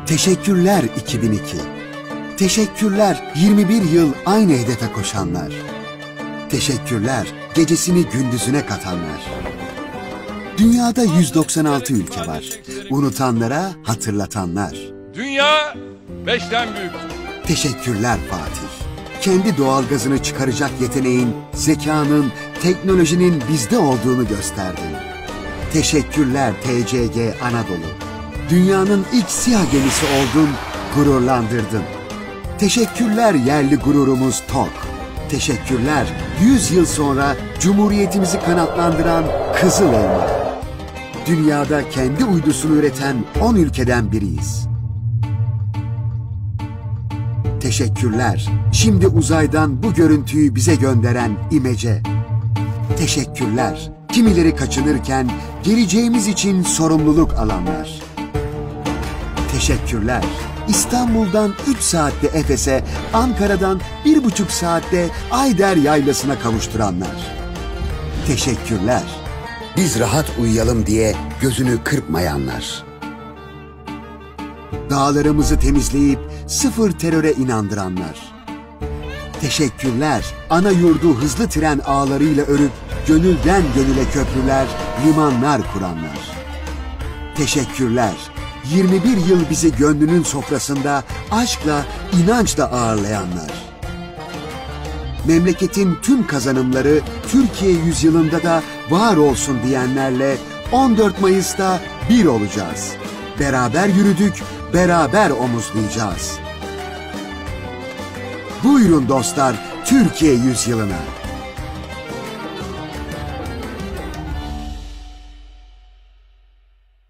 Teşekkürler 2002. Teşekkürler 21 yıl aynı hedefe koşanlar. Teşekkürler gecesini gündüzüne katanlar. Dünyada 196 ülke var. Unutanlara hatırlatanlar. Dünya 5'ten büyük. Teşekkürler Fatih. Kendi doğalgazını çıkaracak yeteneğin, zekanın, teknolojinin bizde olduğunu gösterdin. Teşekkürler TCG Anadolu. Dünyanın ilk SİHA gemisi oldun, gururlandırdın. Teşekkürler yerli gururumuz TOG. Teşekkürler 100 yıl sonra Cumhuriyetimizi kanatlandıran Kızıl Elma. Dünyada kendi uydusunu üreten 10 ülkeden biriyiz. Teşekkürler şimdi uzaydan bu görüntüyü bize gönderen İmece. Teşekkürler kimileri kaçınırken geleceğimiz için sorumluluk alanlar. Teşekkürler İstanbul'dan 3 saatte Efes'e, Ankara'dan 1,5 saatte Ayder Yaylası'na kavuşturanlar. Teşekkürler biz rahat uyuyalım diye gözünü kırpmayanlar. Dağlarımızı temizleyip sıfır teröre inandıranlar. Teşekkürler ana yurdu hızlı tren ağlarıyla örüp gönülden gönüle köprüler, limanlar kuranlar. Teşekkürler 21 yıl bizi gönlünün sofrasında aşkla, inançla ağırlayanlar. Memleketin tüm kazanımları Türkiye yüzyılında da var olsun diyenlerle 14 Mayıs'ta bir olacağız. Beraber yürüdük, beraber omuzlayacağız. Buyurun dostlar Türkiye yüzyılına.